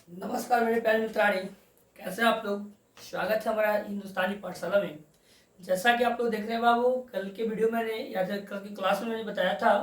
नमस्कार मेरे प्यारे मित्राणी, कैसे हैं आप लोग। स्वागत है हमारा हिंदुस्तानी पाठशाला में। जैसा कि आप लोग देख रहे हैं बाबू, कल के वीडियो मैंने या कल की क्लास में मैंने बताया था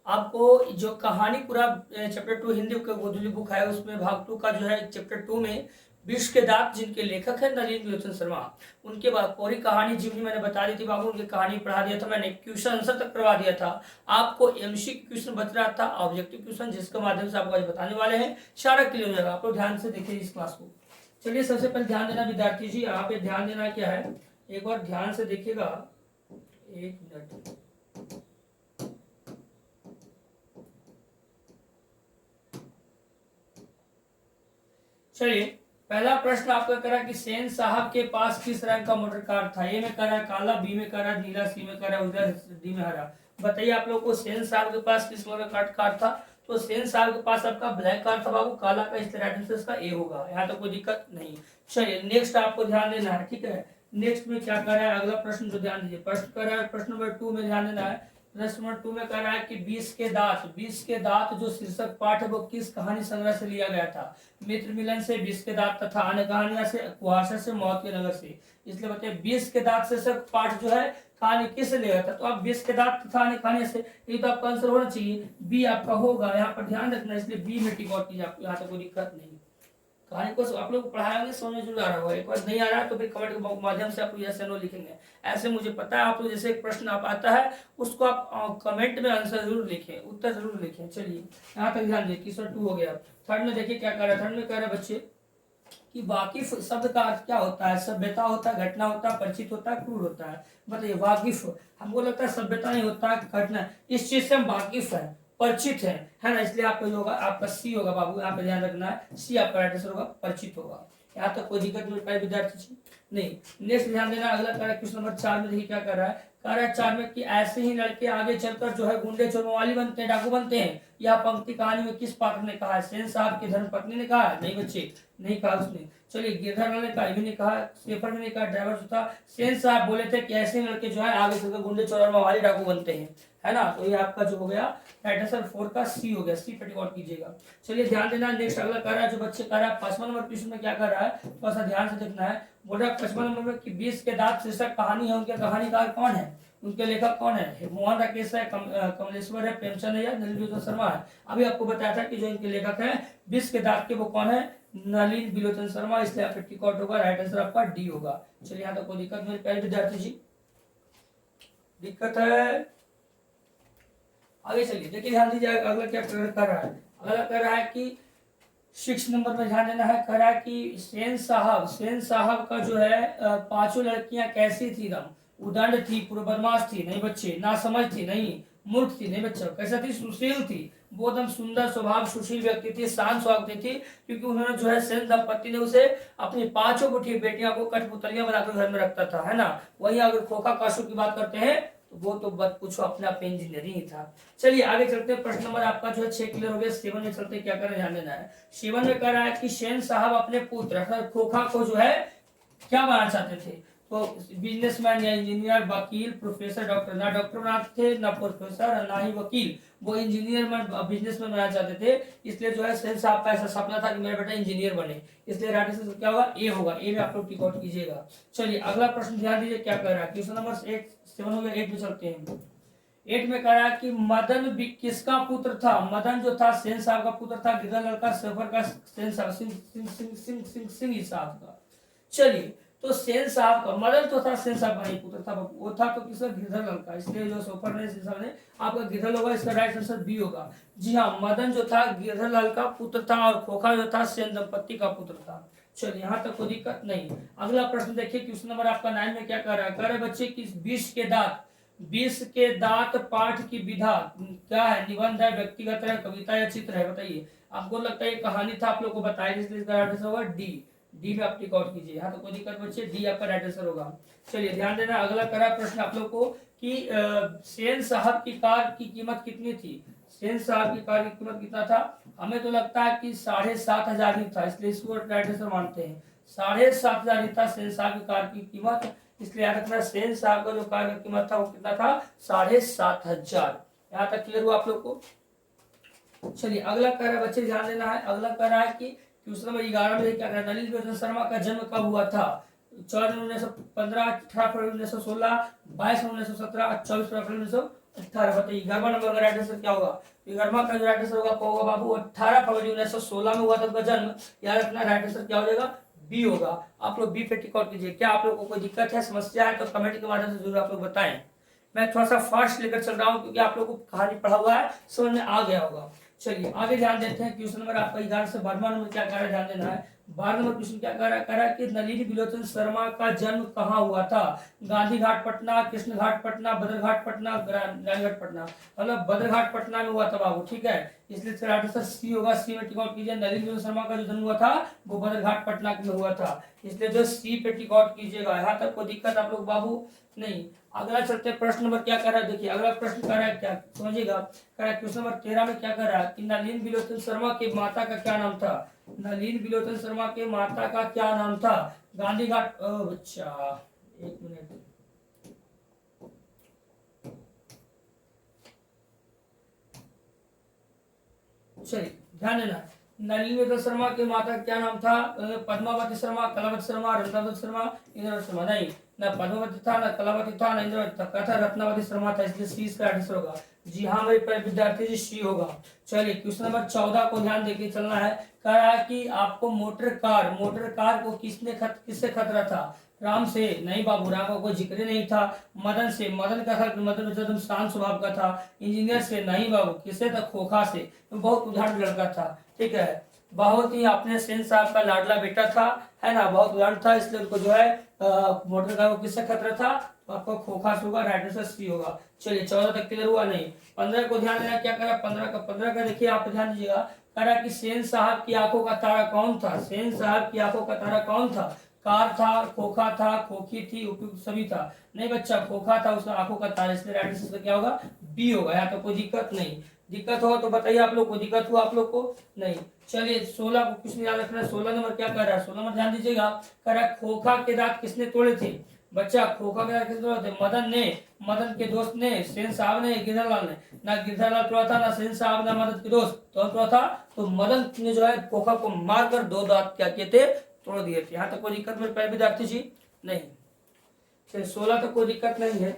आपको जो कहानी पूरा चैप्टर 2 हिंदी का गोधुली बुक है उसमें भाग 2 का जो है चैप्टर 2 में विष के दांत जिनके लेखक है नलिन विलोचन शर्मा, उनके बाद पूरी कहानी जितनी मैंने बता दी थी बाबू, उनकी कहानी पढ़ा दिया था मैंने, क्वेश्चन आंसर तक करवा दिया था। आपको एमसीक्यू क्वेश्चन बच रहा था, ऑब्जेक्टिव क्वेश्चन, जिसके माध्यम से आपको आज बताने वाले हैं, सारा क्लियर हो जाएगा। आप लोग ध्यान से देखिए इस क्लास को। चलिए सबसे पहले ध्यान देना विद्यार्थी जी, यहाँ पे ध्यान देना क्या है, एक बार ध्यान से देखिएगा। एक मिनट, चलिए पहला प्रश्न आपका करा कि सेन साहब के पास किस रंग का मोटर कार था। ए में करा काला, बी में करा नीला, सी में करा उजला, डी में हरा। बताइए आप लोग को सेन साहब के पास किस कलर का कार था। तो सेन साहब के पास आपका ब्लैक कार था बाबू, काला का, इसलिए राइट आंसर इसका ए होगा। यहाँ तो कोई दिक्कत नहीं। चलिए नेक्स्ट आपको ध्यान देना है, ठीक है। नेक्स्ट में क्या कर रहा है, अगला प्रश्न जो ध्यान दीजिए, प्रश्न कर रहा है प्रश्न नंबर 2 में ध्यान देना है। प्रश्न नंबर 2 में कह रहा है कि विष के दांत जो शीर्षक पाठ है वो किस कहानी संग्रह से लिया गया था। मित्र मिलन से, विष के दांत तथा अन्य कहानियां से, कुहासा से, मौत के नगर से। इसलिए बताइए विष के दांत शीर्षक पाठ जो है कहानी किससे लिया गया था। तो आप विष के दांत तथा अन्य कहानियां से, ये तो आपका आंसर होना चाहिए, बी आपका होगा। यहाँ पर ध्यान रखना, इसलिए बी में टिक आउट कीजिए, आपको यहाँ तक कोई दिक्कत नहीं। कहानी को आप लोग पढ़ाएंगे समझ में जरूर आ रहा होगा। एक बार नहीं आ रहा है तो फिर कमेंट के माध्यम से आप लोग यस या नो लिखेंगे। ऐसे मुझे पता है आप लोग जैसे एक प्रश्न आप आता है उसको आप कमेंट में आंसर जरूर लिखें, उत्तर जरूर लिखें। चलिए यहाँ तक ध्यान देखिए, तीसरा 2 हो गया। थर्ड में देखिए क्या कर रहा है, थर्ड में कह रहा है बच्चे कि वाकिफ शब्द का अर्थ क्या होता है। सभ्यता होता है, घटना होता है, परिचित होता है, क्रूर होता है। बताइए वाकिफ, हमको लगता है सभ्यता नहीं होता है, घटना, इस चीज से हम वाकिफ है, परिचित है ना। इसलिए आपका जो होगा आपका सी होगा बाबू, यहाँ पे ध्यान रखना है, सी आपका राइट आंसर होगा, परिचित होगा। यहाँ तक कोई दिक्कत नहीं पाए विद्यार्थी नहीं। नेक्स्ट ध्यान देना, अगला कार्य क्वेश्चन नंबर 4 में देखिए क्या कर रहा है। कार्य 4 में कि ऐसे ही लड़के आगे चलकर जो है गुंडे चोरमवाली बनते हैं, डाकू बनते हैं। यह पंक्ति कहानी में किस पात्र ने कहा है। सेन साहब की धर्मपत्नी ने कहा, नहीं बच्चे नहीं कहा उसने। चलिए गिरधर ने कहा, नहीं कहा, सेफर ने कहा, ड्राइवर जो था। सेन साहब बोले थे कि ऐसे लड़के जो है आगे चलकर गुंडे चोरमवाली डाकू बनते हैं, है ना। तो ये आपका जो हो गया राइट आंसर 4 का सी हो गया, सी पे टिक आउट कीजिएगा। चलिए ध्यान देना, नेक्स्ट अगला कर रहा है जो बच्चे कर रहा है 5वां नंबर क्वेश्चन में क्या कर रहा है, थोड़ा सा ध्यान से देखना है। बोल रहा है 5वां नंबर में कि विष के दांत शीर्षक कहानी है, उनके कहानीकार कौन है, उनके लेखक कौन है। मोहन राकेश है, कमलेश्वर है, प्रेमचंद है या नलिन विलोचन शर्मा है। अभी आपको बताया था कि जो इनके लेखक है विष के दांत के वो कौन है, नलिन विलोचन शर्मा, इसलिए आपका टिक आउट होगा, राइट आंसर आपका डी होगा। चलिए यहाँ तक कोई दिक्कत मेरे प्यारे विद्यार्थी जी, दिक्कत है। आगे चलिए देखिए ध्यान दीजिए अगला क्या कर रहा है। अगला कर रहा है कि 6 नंबर में ध्यान देना है, कह रहा है कि सेन साहब का जो है 5 लड़कियां कैसी थी रम, उदंड थी, पूर्वबदमाश थी, नहीं बच्चे, ना समझ थी, नहीं मूर्ख थी, नहीं बच्चा, कैसा थी, सुशील थी, वो एकदम सुंदर स्वभाव सुशील व्यक्ति थी, शांत स्वभाव थी, क्योंकि उन्होंने जो है सेन दंपत्ति ने उसे अपनी 5 बेटियों को कठपुतलियां बनाकर घर में रखता था, है ना। वही अगर खोखा काशू की बात करते हैं तो वो तो बस पूछो अपने आप इंजीनियरिंग ही था। चलिए आगे चलते हैं, प्रश्न नंबर आपका जो है 6 क्लियर हो गया। 7 में चलते क्या करें, ध्यान देना है। 7 में कह रहा है कि सेन साहब अपने पुत्र खोखा को जो है क्या बनाना चाहते थे। तो बिजनेसमैन या इंजीनियर, वकील, प्रोफेसर, डॉक्टर, ना डॉक्टर बनाते थे ना प्रोफेसर ना ही वकील, वो इंजीनियर बिजनेसमैन बनाना चाहते थे। इसलिए जो है सेन साहब का ऐसा सपना था कि मेरा बेटा इंजीनियर बने, इसलिए राइट आंसर क्या होगा, ए होगा। ए में आप लोग टिक आउट कीजिएगा। चलिए अगला प्रश्न ध्यान दीजिए क्या कर रहा है, क्वेश्चन नंबर 7 हो गया। 8 में चलते हैं। 8 में कह रहा है कि मदन किसका पुत्र था। मदन जो था सेन साहब का पुत्र था, गिरधर लड़का सफर का सेन साहब सिंह साहब का। चलिए तो सेन साहब का, मदन तो था सेन साहब का ही पुत्र था, वो था तो किसका, गिरधर लड़का, इसलिए जो सोफर ने सेन साहब ने आपका गिरधर होगा, इसका राइट आंसर बी होगा। जी हाँ, मदन जो था गिरधर लाल का पुत्र था और खोखा जो था सेन दंपत्ति का पुत्र था। चलिए यहाँ तक कोई दिक्कत नहीं। अगला प्रश्न देखिए, क्वेश्चन नंबर आपका 9 में क्या कर रहा है, कह रहे बच्चे कि विष के दांत पाठ की विधा क्या है, निबंध है, व्यक्तिगत है, कविता या चित्र है। बताइए, आपको लगता है कहानी था, आप लोग को बताया, इसलिए इसका राइट आंसर होगा डी। डी में आप टिक आउट कीजिए, यहाँ तो कोई दिक्कत बच्चे, डी आपका राइट आंसर होगा। चलिए ध्यान देना, अगला करा प्रश्न आप लोग को कि सेन साहब की कार की कीमत कितनी थी। सेन साहब की कार की कीमत कितना था, हमें तो लगता है कि 7,500 ही था, इसलिए इसको राइट आंसर मानते हैं। 7,500 ही था सेन साहब की कार की कीमत, इसलिए याद रखना सेन साहब का जो कार की कीमत था वो कितना था, 7,500। यहाँ तक क्लियर हुआ आप लोग को। चलिए अगला कह रहा है बच्चे ध्यान देना है, अगला कह रहा है कि क्वेश्चन नंबर 11 में क्या करना, नलिनी विलोचन शर्मा का जन्म कब हुआ था? 14 1915, 18 फरवरी 1916, 22 1917, 24 फरवरी 1918। बताइए 11वां नंबर का राइट आंसर क्या होगा? 11वां का जो राइट आंसर होगा क्या होगा बाबू? 18 फरवरी 1916 में हुआ था उनका जन्म। याद रखना राइट आंसर क्या हो जाएगा? बी होगा। आप लोग बी पे टिक आउट कीजिए। क्या आप लोगों को कोई दिक्कत है, समस्या है तो कमेंट के माध्यम से जरूर आप लोग बताएं। मैं थोड़ा सा फास्ट लेकर चल रहा हूँ क्योंकि आप लोगों को कहानी पढ़ा हुआ है, समझ में आ गया होगा। चलिए आगे ध्यान देते हैं। क्वेश्चन नंबर आपका 11 से 12वां नंबर क्या कह रहा है, ध्यान देना है। 12 नंबर क्वेश्चन क्या कह रहा है कि नलिनी विलोचन शर्मा का जन्म कहाँ हुआ था? गांधी घाट पटना, कृष्ण घाट पटना, बदरघाट पटना, रानीगढ़ पटना। मतलब बदरघाट पटना में हुआ था बाबू, ठीक है। इसलिए इसका राइट आंसर सी होगा। सी में टिक आउट कीजिए। नलिनी विलोचन शर्मा का जो जन्म हुआ था वो बदरघाट पटना में हुआ था, इसलिए जो सी पे टिक आउट कीजिएगा। यहाँ तक कोई दिक्कत आप लोग बाबू नहीं। अगला चलते हैं, प्रश्न नंबर क्या कर रहा है, देखिए अगला प्रश्न कर रहा है क्या, समझिएगा। कह रहा है क्वेश्चन नंबर 13 में क्या कर रहा है कि नलिनी विलोचन शर्मा की माता का क्या नाम था? नलिनी विलोचन शर्मा के माता का क्या नाम था? गांधी घाट, अच्छा एक मिनट, चलिए ध्यान देना। नलिनी विलोचन शर्मा के माता का क्या नाम था? पद्मावती शर्मा, कलावती शर्मा, रत्नावती शर्मा, इंद्रावती शर्मा। नहीं, न पद्मावती था, न कलावती था, न इंद्रावती था, क्या था? रत्नावती शर्मा था, इसलिए सी इसका आंसर होगा। जी हाँ मेरे प्यारे विद्यार्थी जी, सी होगा। चलिए क्वेश्चन नंबर 14 को ध्यान देके चलना है। कह रहा है कि आपको मोटर कार को किससे खतरा था? राम से? नहीं बाबू, राम का कोई जिक्र नहीं था। मदन से? मदन का था, मदन एकदम शांत स्वभाव का था। इंजीनियर से? नहीं बाबू। किससे था? खोखा से। तो बहुत उदाहरण लड़का था, ठीक है। बहुत ही अपने सेन साहब का लाडला बेटा था, है ना, बहुत उदाहरण था, इसलिए उनको जो है मोटर कार को किससे खतरा था? तो आपको खोखा से होगा, राइट आंसर सी होगा। चलिए 14 तक क्लियर हुआ? नहीं। 15 को ध्यान देना, क्या करा 15 का देखिए आप ध्यान दीजिएगा। कह रहा कि सेन साहब की आंखों का तारा कौन था? सेन साहब की आंखों का तारा कौन था? कार था, खोखा था, खोखी थी, उपयुक्त सभी था। नहीं बच्चा, खोखा था उसका आंखों का तारा, इसलिए राइट आंसर क्या होगा? बी होगा। यहाँ तो कोई दिक्कत नहीं। दिक्कत हो तो बताइए आप लोग को, दिक्कत हुआ आप लोग को? नहीं। चलिए 16 को कुछ नहीं याद रखना है। 16 नंबर क्या कर रहा है? 16 नंबर ध्यान दीजिएगा। कह रहा है खोखा के दांत किसने तोड़े थे? बच्चा खोखा के दांत किसने तोड़े थे? मदन ने, मदन के दोस्त ने, सेन साहब ने, गिरधरलाल ने। ना गिरधरलाल तोड़ा था, ना सेन साहब, ना मदन के दोस्त तो तोड़ा था। तो मदन ने जो है खोखा को मारकर 2 दांत क्या किए थे? तोड़ दिए थे। यहाँ तक कोई दिक्कत मेरे प्यारे विद्यार्थी जी? नहीं। चलिए 16 तक कोई दिक्कत नहीं है।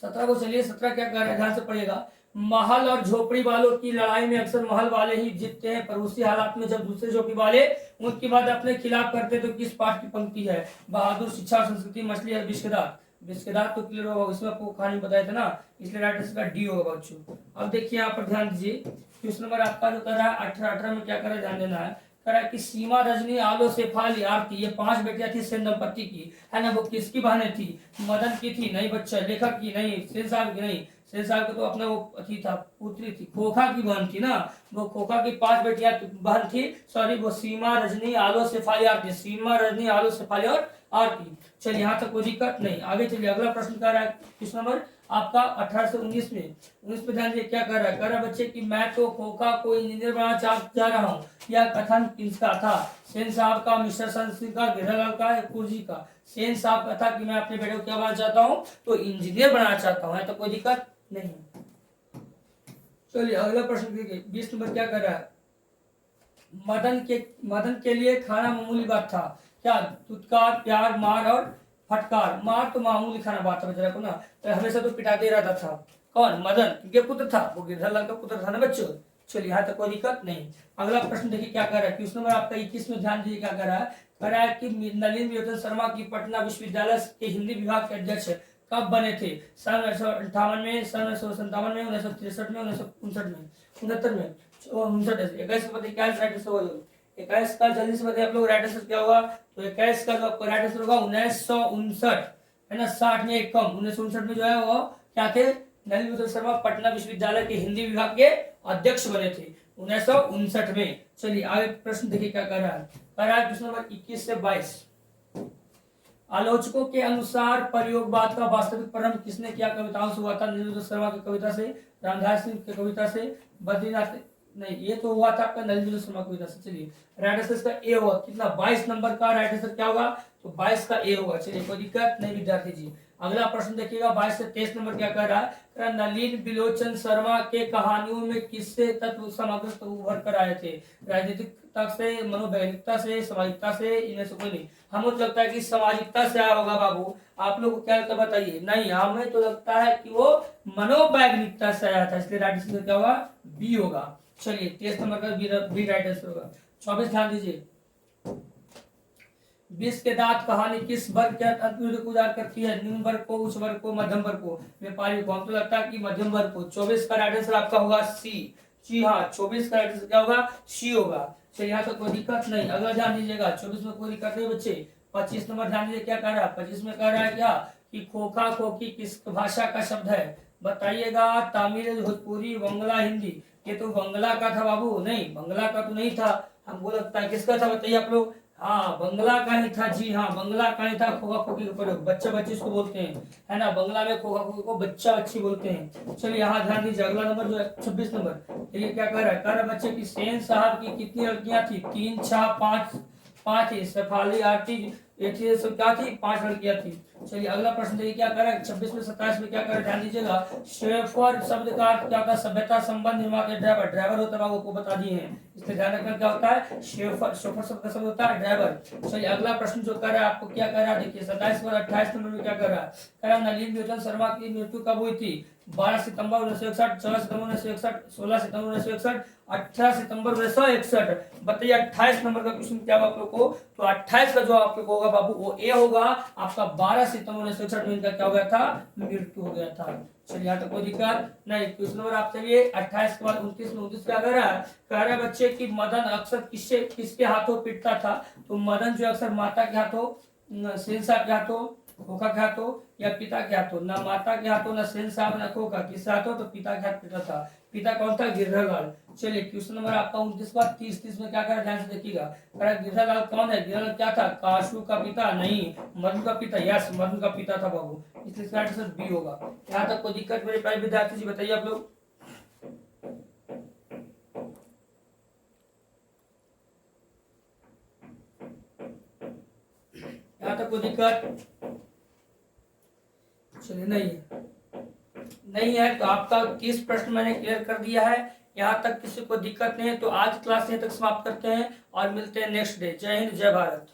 17 को चलिए, 17 क्या कर रहा है, ध्यान से पढ़िएगा। महल और झोपड़ी वालों की लड़ाई में अक्सर महल वाले ही जीतते हैं, पर उसी हालात में जब दूसरे झोपड़ी वाले उनकी बात अपने खिलाफ करते तो किस पाठ की पंक्ति है? बहादुर, शिक्षा, संस्कृति, मछली और बिस्किदार। बिस्किदार तो क्लियर होगा, इसमें आपको कहानी बताया था ना, इसलिए राइट आंसर का डी होगा बच्चों। अब देखिए यहाँ पर ध्यान दीजिए। क्वेश्चन नंबर आपका जो कर रहा है 18 में क्या कर रहा है, ध्यान देना है। कह रहा है कि सीमा, रजनी, आलो, शेफाली, आरती, ये 5 बेटियां थी सेन दंपति की, है ना। वो किसकी बहनें थी? मदन की थी? नहीं बच्चा। लेखक की? नहीं। सेन साहब की? नहीं। सेन साहब की तो अपना वो थी था, पुत्री थी, खोखा की बहन थी ना। वो खोखा की 5 बेटियां बहन थी, सॉरी, वो सीमा, रजनी, आलो, शेफाली, आरती। सीमा, रजनी, आलो, शेफाली और आरती। चलिए यहाँ तक कोई दिक्कत नहीं। आगे चलिए, अगला प्रश्न कर रहा है क्वेश्चन नंबर आपका 18 से 19 में। 19 पे ध्यान दीजिए क्या कर रहा है। कर रहा है बच्चे कि मैं तो खोखा को इंजीनियर बनाना जा रहा हूँ। यह कथन किसका था? सेन साहब का, मिस्टर संस्कृत का, गिरधरलाल का, कुर्जी का? सेन साहब का था कि मैं अपने बेटे को क्या बनाना चाहता हूँ? तो इंजीनियर बनाना चाहता हूँ। तो कोई दिक्कत नहीं। चलिए अगला प्रश्न देखिए, 20 नंबर क्या कर रहा है। मदन के लिए खाना मामूली बात था। क्या? धुतकार, प्यार, मार और फटकार। मार तो मामूली खाना बात है बेचारा को ना, तो हमेशा तो पिटाते ही रहता था। कौन? मदन, क्योंकि पुत्र था, वो गिरधरलाल का पुत्र था ना बच्चों। चलिए यहाँ तक कोई दिक्कत नहीं। अगला प्रश्न देखिए क्या कर रहा है। क्वेश्चन नंबर आपका 21 में ध्यान दीजिए क्या कर रहा है। कह रहा है कि नलिनी विलोचन शर्मा की पटना विश्वविद्यालय के हिंदी विभाग के अध्यक्ष कब बने थे? सन 1958 में, सन 1957 में, 1963 में, 1959 में, 69 में, 21 का बताइए क्या राइट आंसर होगा? 21 का जल्दी से बताइए आप लोग, राइट आंसर क्या होगा? तो 21 का जो आपका राइट आंसर होगा 1959, है ना। 60 में एक कम, 1959 में जो है वो क्या थे? नलिनी विलोचन शर्मा पटना विश्वविद्यालय के हिंदी विभाग के अध्यक्ष बने थे 1959 में। चलिए आगे प्रश्न देखिए क्या कर रहा है। कर रहा है प्रश्न नंबर 21 से 22। आलोचकों के अनुसार प्रयोगवाद का वास्तविक प्रारंभ किसने किया? कविताओं से हुआ था, नलिनी विलोचन शर्मा की कविता से, रामधारी सिंह की कविता से, बद्रीनाथ, नहीं ये तो हुआ था आपका नलिनी विलोचन शर्मा की कविता से। चलिए राइट आंसर इसका ए होगा। कितना? 22 नंबर का राइट आंसर क्या होगा? तो 22 का ए होगा। चलिए कोई दिक्कत नहीं विद्यार्थी जी। अगला प्रश्न देखिएगा 22 से 23 नंबर क्या कह रहा है, कह रहा नलिन बिलोचन शर्मा के कहानियों में किससे तत्व समग्र उभर कर आए थे, राजनीतिकता से, मनोवैज्ञानिकता से, सामाजिकता से, इनमें से कोई नहीं। हमें तो लगता है कि सामाजिकता से आया होगा बाबू, आप लोग को क्या लगता है बताइए। नहीं, हमें तो लगता है कि वो मनोवैज्ञानिकता से आया था, इसलिए राइट आंसर क्या होगा, बी होगा। चलिए 23 नंबर का बी राइट आंसर होगा। 24 ध्यान दीजिए, विष के दांत कहानी किस वर्ग के अंतर्गत उजागर करती है, निम्न वर्ग को, उच्च वर्ग को, मध्यम वर्ग को, व्यापारी को। हमको लगता है कि मध्यम वर्ग को। 24 का राइट आंसर आपका होगा सी। जी हाँ, 24 का राइट आंसर क्या होगा, सी होगा। चलिए यहाँ तक कोई दिक्कत नहीं। अगला ध्यान दीजिएगा, 24 में कोई दिक्कत नहीं बच्चे। 25 नंबर ध्यान दीजिए क्या कह रहा है, 25 में कह रहा है क्या कि खोखा खोखी किस भाषा का शब्द है, बताइएगा। तमिल, भोजपुरी, बंगला, हिंदी। ये तो बंगला का था बाबू, नहीं बंगला का तो नहीं था, हमको लगता है किसका था बताइए आप लोग। हाँ, बंगला का ही था। जी हाँ, बंगला का ही था। खोखा खोखी का प्रयोग बच्चा बच्ची इसको बोलते हैं, है ना। बंगला में खोखा खोखी को बच्चा बच्ची बोलते हैं। चलिए यहाँ ध्यान दीजिए, अगला नंबर जो है 26 नंबर, ये क्या कह रहा है बच्चे की सेन साहब की कितनी लड़कियां थी, 3, 6, 5, 5 थी। सफाली आरती ये सब क्या थी, 5 लड़कियां थी। चलिए अगला प्रश्न देखिए क्या कर रहा है 26 में 27 में क्या कर रहा है, ध्यान दीजिएगा। शेफर शब्द का अर्थ क्या होता है, सभ्यता, संबंध, निर्माण, ड्राइवर। ड्राइवर होता है, आपको बता दिए हैं, इसलिए ध्यान रखना क्या होता है, शेफर। शेफर शब्द का शब्द होता है ड्राइवर। चलिए अगला प्रश्न जो कर रहा है आपको क्या कर रहा है, देखिए 27 और 28 नंबर में क्या कर रहा है, कह रहा नलिन बिलोचन शर्मा की मृत्यु कब हुई थी, 12 सितंबर 1961, 14 सितंबर 1961, 16 सितंबर 1961, 18 सितंबर 1961। बताइए 28 नंबर का क्वेश्चन क्या होगा आप लोग को, तो 28 का जो आप लोग को होगा बाबू वो ए होगा आपका। 12 सितंबर 1961 में इनका क्या हो गया था, मृत्यु हो गया था। चलिए यहाँ तक कोई दिक्कत नहीं। क्वेश्चन नंबर आप चलिए 28 के बाद 29 में 29 क्या कर रहा है, कह रहा है बच्चे की मदन अक्सर किसके हाथों पीटता था, तो मदन जो अक्सर माता के हाथों, सेन साहब के हाथों, खोखा के हाथों या पिता के हाथों, ना माता के हाथों ना सेन साहब ना खोखा, किसके हाथों, तो पिता के हाथ पीटा था। पिता कौन था, गिरधरलाल। चलिए क्वेश्चन नंबर आपका 29 बार 30 में क्या करा, ध्यान से देखिएगा। गिरधरलाल कौन है, गिरधरलाल क्या था, काशू का पिता, नहीं मधु का पिता। यस, मधु का पिता था बाबू, इसलिए इसका आंसर बी होगा। यहाँ तक कोई दिक्कत मेरे प्यारे विद्यार्थी जी बताइए आप लोग। यहाँ तक कोई दिक्कत चलिए नहीं है तो आपका 30 प्रश्न मैंने क्लियर कर दिया है। यहाँ तक किसी को दिक्कत नहीं है तो आज क्लास यहीं तक समाप्त करते हैं और मिलते हैं नेक्स्ट डे। जय हिंद, जय भारत।